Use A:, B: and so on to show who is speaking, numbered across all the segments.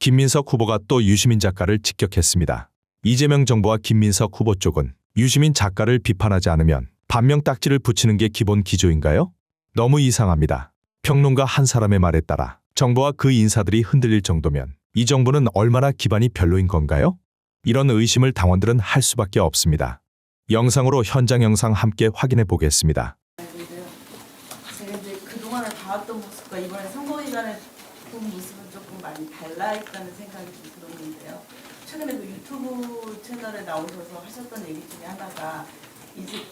A: 김민석 후보가 또 유시민 작가를 직격했습니다. 이재명 정부와 김민석 후보 쪽은 유시민 작가를 비판하지 않으면 반명 딱지를 붙이는 게 기본 기조인가요? 너무 이상합니다. 평론가 한 사람의 말에 따라 정부와 그 인사들이 흔들릴 정도면 이 정부는 얼마나 기반이 별로인 건가요? 이런 의심을 당원들은 할 수밖에 없습니다. 영상으로 현장 영상 함께 확인해 보겠습니다.
B: 제가 이제 그동안에 봐왔던 모습과 이번에 선거기간에 본 모습은 조금 많이 달라있다는 생각이 좀 들었는데요. 최근에 그 유튜브 채널에 나오셔서 하셨던 얘기 중에 하나가 이제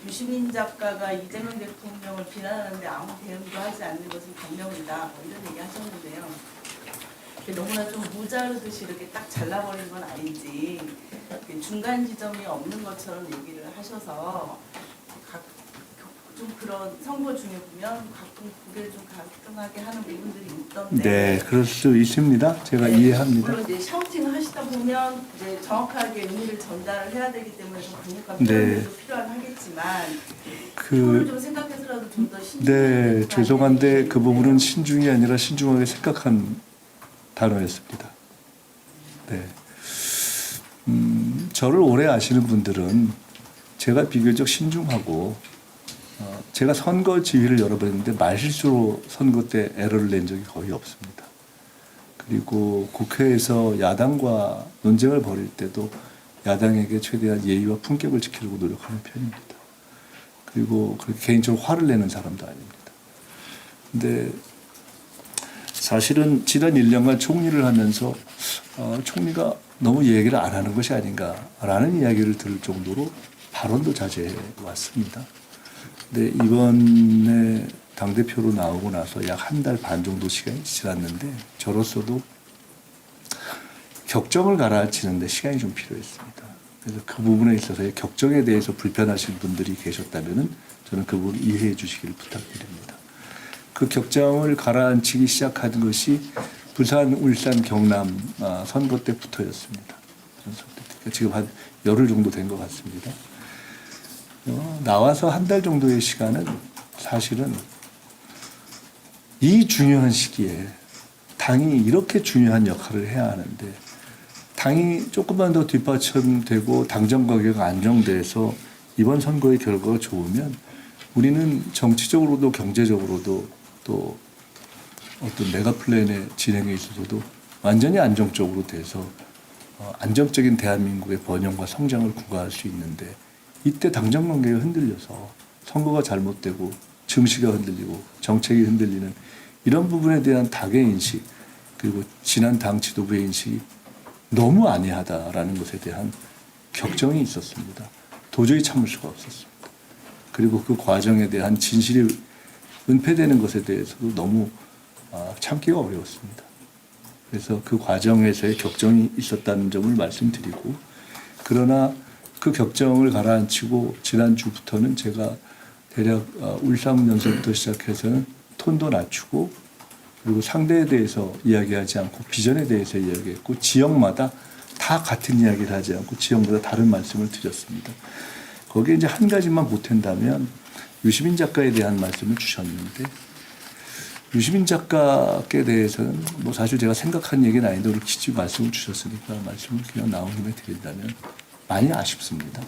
B: 유시민 작가가 이재명 대통령을 비난하는데 아무 대응도 하지 않는 것은 반명이다, 뭐 이런 얘기 하셨는데요. 너무나 좀 모자르듯이 이렇게 딱 잘라버린 건 아닌지 중간 지점이 없는 것처럼 얘기를 하셔서 좀 그런 선거 중에 보면 가끔 고개를 좀 가끔하게 하는 부분들이 있던데.
C: 네, 그럴 수 있습니다. 제가
B: 네,
C: 이해합니다.
B: 물론 이제 샤우팅을 하시다 보면 이제 정확하게 의미를 전달을 해야 되기 때문에 좀 강력한
C: 네.
B: 표현도 필요하겠지만 그걸 좀 생각해서라도 좀 더 신중하게.
C: 네, 죄송한데 그 부분은 신중이 아니라 신중하게 생각한 단어였습니다. 네. 저를 오래 아시는 분들은 제가 비교적 신중하고 제가 선거 지휘를 여러 번 했는데 말실수로 선거 때 에러를 낸 적이 거의 없습니다. 그리고 국회에서 야당과 논쟁을 벌일 때도 야당에게 최대한 예의와 품격을 지키려고 노력하는 편입니다. 그리고 그렇게 개인적으로 화를 내는 사람도 아닙니다. 근데 사실은 지난 1년간 총리를 하면서 총리가 너무 얘기를 안 하는 것이 아닌가라는 이야기를 들을 정도로 발언도 자제해 왔습니다. 근데 이번에 당대표로 나오고 나서 약 한 달 반 정도 시간이 지났는데 저로서도 격정을 가라앉히는데 시간이 좀 필요했습니다. 그래서 그 부분에 있어서의 격정에 대해서 불편하신 분들이 계셨다면 저는 그 부분 이해해 주시기를 부탁드립니다. 그 격정을 가라앉히기 시작한 것이 부산, 울산, 경남 선거 때부터였습니다. 지금 한 열흘 정도 된 것 같습니다. 나와서 한 달 정도의 시간은 사실은 이 중요한 시기에 당이 이렇게 중요한 역할을 해야 하는데 당이 조금만 더 뒷받침되고 당정 관계가 안정돼서 이번 선거의 결과가 좋으면 우리는 정치적으로도 경제적으로도 또 어떤 메가플랜의 진행에 있어서도 완전히 안정적으로 돼서 안정적인 대한민국의 번영과 성장을 구가할 수 있는데 이때 당정 관계가 흔들려서 선거가 잘못되고 증시가 흔들리고 정책이 흔들리는 이런 부분에 대한 당의 인식 그리고 지난 당 지도부의 인식이 너무 안이하다라는 것에 대한 격정이 있었습니다. 도저히 참을 수가 없었습니다. 그리고 그 과정에 대한 진실이 은폐되는 것에 대해서도 너무 참기가 어려웠습니다. 그래서 그 과정에서의 격정이 있었다는 점을 말씀드리고 그러나 그 격정을 가라앉히고 지난주부터는 제가 대략 울산 연설부터 시작해서는 톤도 낮추고 그리고 상대에 대해서 이야기하지 않고 비전에 대해서 이야기했고 지역마다 다 같은 이야기를 하지 않고 지역마다 다른 말씀을 드렸습니다. 거기에 이제 한 가지만 보탠다면 유시민 작가에 대한 말씀을 주셨는데 유시민 작가께 대해서는 뭐 사실 제가 생각한 얘기는 아닌데 오늘 기지 말씀을 주셨으니까 말씀을 그냥 나온 김에 드린다면 많이 아쉽습니다.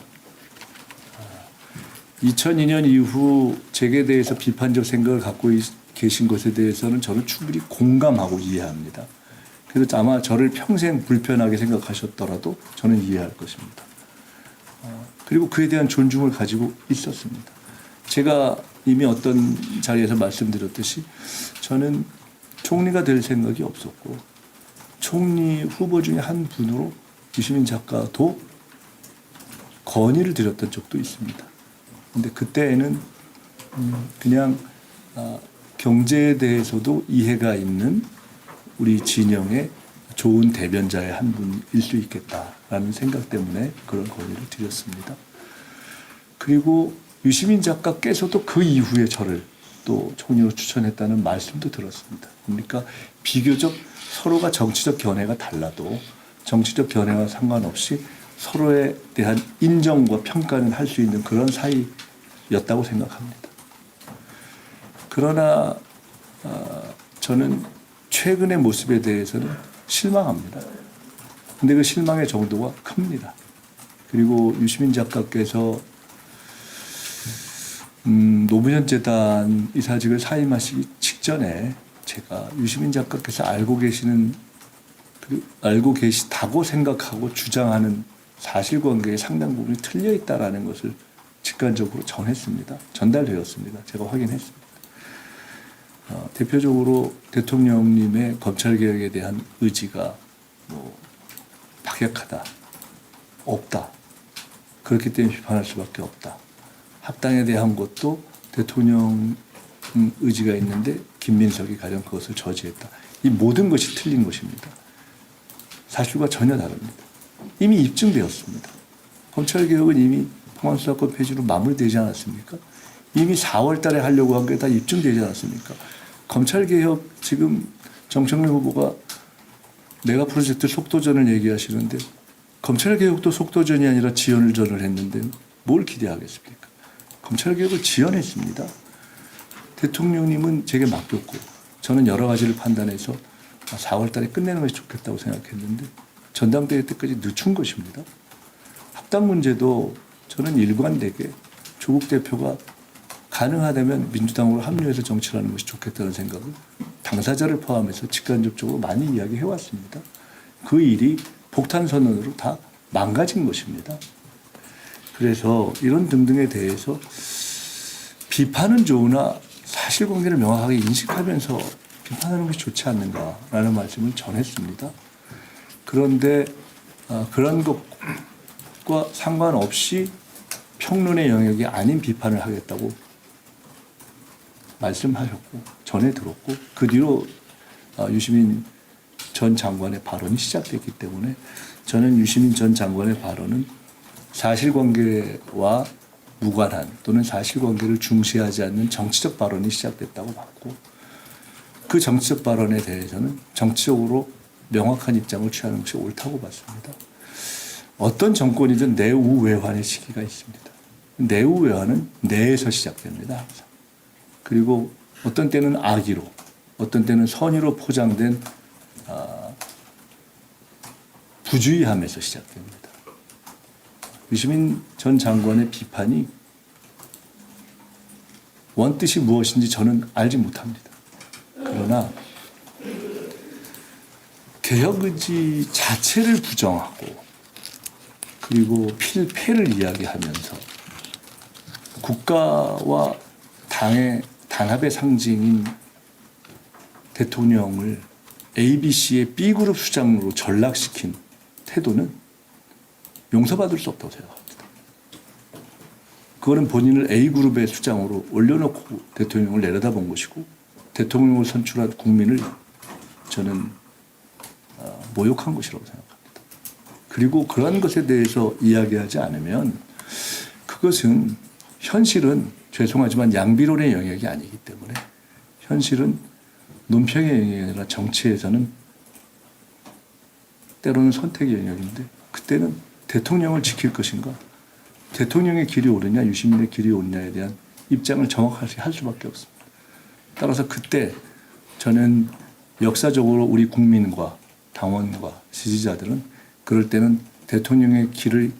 C: 2002년 이후 제게 대해서 비판적 생각을 갖고 계신 것에 대해서는 저는 충분히 공감하고 이해합니다. 그래서 아마 저를 평생 불편하게 생각하셨더라도 저는 이해할 것입니다. 그리고 그에 대한 존중을 가지고 있었습니다. 제가 이미 어떤 자리에서 말씀드렸듯이 저는 총리가 될 생각이 없었고 총리 후보 중에 한 분으로 유시민 작가도 건의를 드렸던 적도 있습니다. 근데 그때에는 그냥 경제에 대해서도 이해가 있는 우리 진영의 좋은 대변자의 한 분일 수 있겠다라는 생각 때문에 그런 건의를 드렸습니다. 그리고 유시민 작가께서도 그 이후에 저를 또 총리로 추천했다는 말씀도 들었습니다. 그러니까 비교적 서로가 정치적 견해가 달라도 정치적 견해와 상관없이 서로에 대한 인정과 평가는 할 수 있는 그런 사이였다고 생각합니다. 그러나 저는 최근의 모습에 대해서는 실망합니다. 근데 그 실망의 정도가 큽니다. 그리고 유시민 작가께서 노무현 재단 이사직을 사임하시기 직전에 제가 유시민 작가께서 알고 계시다고 생각하고 주장하는 사실관계의 상당 부분이 틀려 있다라는 것을 직관적으로 전했습니다. 전달되었습니다. 제가 확인했습니다. 대표적으로 대통령님의 검찰개혁에 대한 의지가 박약하다, 없다. 그렇기 때문에 비판할 수밖에 없다. 합당에 대한 것도 대통령 의지가 있는데 김민석이 가령 그것을 저지했다. 이 모든 것이 틀린 것입니다. 사실과 전혀 다릅니다. 이미 입증되었습니다. 검찰개혁은 이미 포항수사권 폐지로 마무리되지 않았습니까? 이미 4월 달에 하려고 한 게 다 입증되지 않았습니까? 검찰개혁 지금 정청래 후보가 메가 프로젝트 속도전을 얘기하시는데 검찰개혁도 속도전이 아니라 지연전을 했는데 뭘 기대하겠습니까? 검찰개혁을 지연했습니다. 대통령님은 제게 맡겼고 저는 여러 가지를 판단해서 4월 달에 끝내는 것이 좋겠다고 생각했는데 전당대회 때까지 늦춘 것입니다. 합당 문제도 저는 일관되게 조국 대표가 가능하다면 민주당으로 합류해서 정치를 하는 것이 좋겠다는 생각을 당사자를 포함해서 직간접적으로 많이 이야기해 왔습니다. 그 일이 폭탄 선언으로 다 망가진 것입니다. 그래서 이런 등등에 대해서 비판은 좋으나 사실관계를 명확하게 인식하면서 비판하는 것이 좋지 않는가라는 말씀을 전했습니다. 그런데 그런 것과 상관없이 평론의 영역이 아닌 비판을 하겠다고 말씀하셨고 전해 들었고 그 뒤로 유시민 전 장관의 발언이 시작됐기 때문에 저는 유시민 전 장관의 발언은 사실관계와 무관한 또는 사실관계를 중시하지 않는 정치적 발언이 시작됐다고 봤고 그 정치적 발언에 대해서는 정치적으로 명확한 입장을 취하는 것이 옳다고 봤습니다. 어떤 정권이든 내우외환의 시기가 있습니다. 내우외환은 내에서 시작됩니다. 항상. 그리고 어떤 때는 악의로 어떤 때는 선의로 포장된 부주의함에서 시작됩니다. 유시민 전 장관의 비판이 원뜻이 무엇인지 저는 알지 못합니다. 그러나 개혁 의지 자체를 부정하고 그리고 필패를 이야기하면서 국가와 당의 단합의 상징인 대통령을 ABC의 B그룹 수장으로 전락시킨 태도는 용서받을 수 없다고 생각합니다. 그거는 본인을 A그룹의 수장으로 올려놓고 대통령을 내려다본 것이고 대통령을 선출한 국민을 저는 모욕한 것이라고 생각합니다. 그리고 그러한 것에 대해서 이야기하지 않으면 그것은 현실은 죄송하지만 양비론의 영역이 아니기 때문에 현실은 논평의 영역이 아니라 정치에서는 때로는 선택의 영역인데 그때는 대통령을 지킬 것인가 대통령의 길이 옳으냐 유시민의 길이 옳냐에 대한 입장을 정확하게 할 수밖에 없습니다. 따라서 그때 저는 역사적으로 우리 국민과 당원과 지지자들은 그럴 때는 대통령의 길을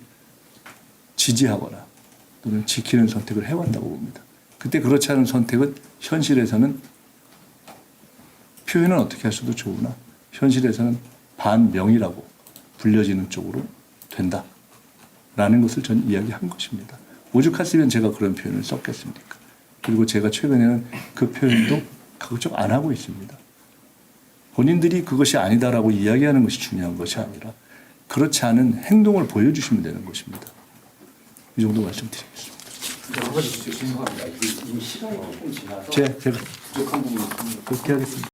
C: 지지하거나 또는 지키는 선택을 해왔다고 봅니다. 그때 그렇지 않은 선택은 현실에서는 표현은 어떻게 할 수도 좋으나 현실에서는 반명이라고 불려지는 쪽으로 된다라는 것을 전 이야기한 것입니다. 오죽했으면 제가 그런 표현을 썼겠습니까? 그리고 제가 최근에는 그 표현도 가급적 안 하고 있습니다. 본인들이 그것이 아니다라고 이야기하는 것이 중요한 것이 아니라 그렇지 않은 행동을 보여주시면 되는 것입니다. 이 정도 말씀드리겠습니다.
D: 한 가지 죄송합니다. 이미 시간이 조금 지나서
C: 제가
D: 부족한 부분이 있습니다.
C: 그렇게 하겠습니다.